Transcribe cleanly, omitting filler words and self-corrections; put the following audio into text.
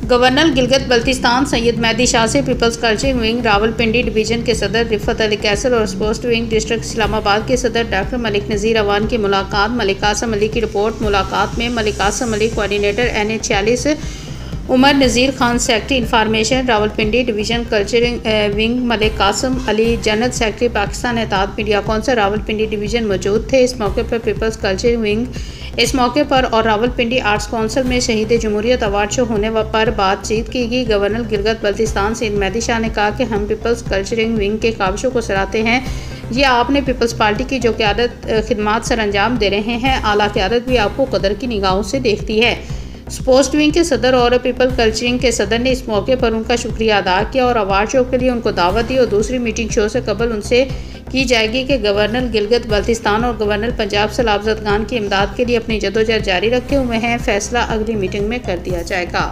Governor Gilgit Baltistan Syed Mehdi Shah से people's cultural wing Rawalpindi division के सदर रिफत अली कैसल और स्पोर्ट्स विंग डिस्ट्रिक्ट इस्लामाबाद के सदर डॉक्टर मलिक नज़ीर अवान की मुलाकात। मलिक कासम अली की रिपोर्ट। मुलाकात में Malik Kasam Ali coordinator NH 46, Umar Nazir Khan secretary information Rawalpindi division cultural wing, Malik Kasam Ali general secretary Pakistan Ittehad media council Rawalpindi division मौजूद थे। इस मौके पर पीपल्स कल्चरल विंग इस मौके पर और रावलपिंडी आर्ट्स काउंसिल में शहीद जमहूरियत अवार्ड शो होने पर बातचीत की गई। गवर्नर गिलगित बल्तिस्तान सैयद मेहदी शाह ने कहा कि हम पीपल्स कल्चरल विंग के काविशों को सराहते हैं। ये आपने पीपल्स पार्टी की जो क़यादत खिदमात सर अंजाम दे रहे हैं, आला क़यादत भी आपको कदर की निगाहों से देखती है। स्पोर्ट्स विंग के सदर और पीपल कल्चरिंग के सदर ने इस मौके पर उनका शुक्रिया अदा किया और अवार्ड शो के लिए उनको दावत दी और दूसरी मीटिंग शो से कबल उनसे की जाएगी कि गवर्नर गिलगित बल्तिस्तान और गवर्नर पंजाब सलाब ज़द खान की इमदाद के लिए अपनी जदोजहद जारी रखे हुए हैं। फैसला अगली मीटिंग में कर दिया जाएगा।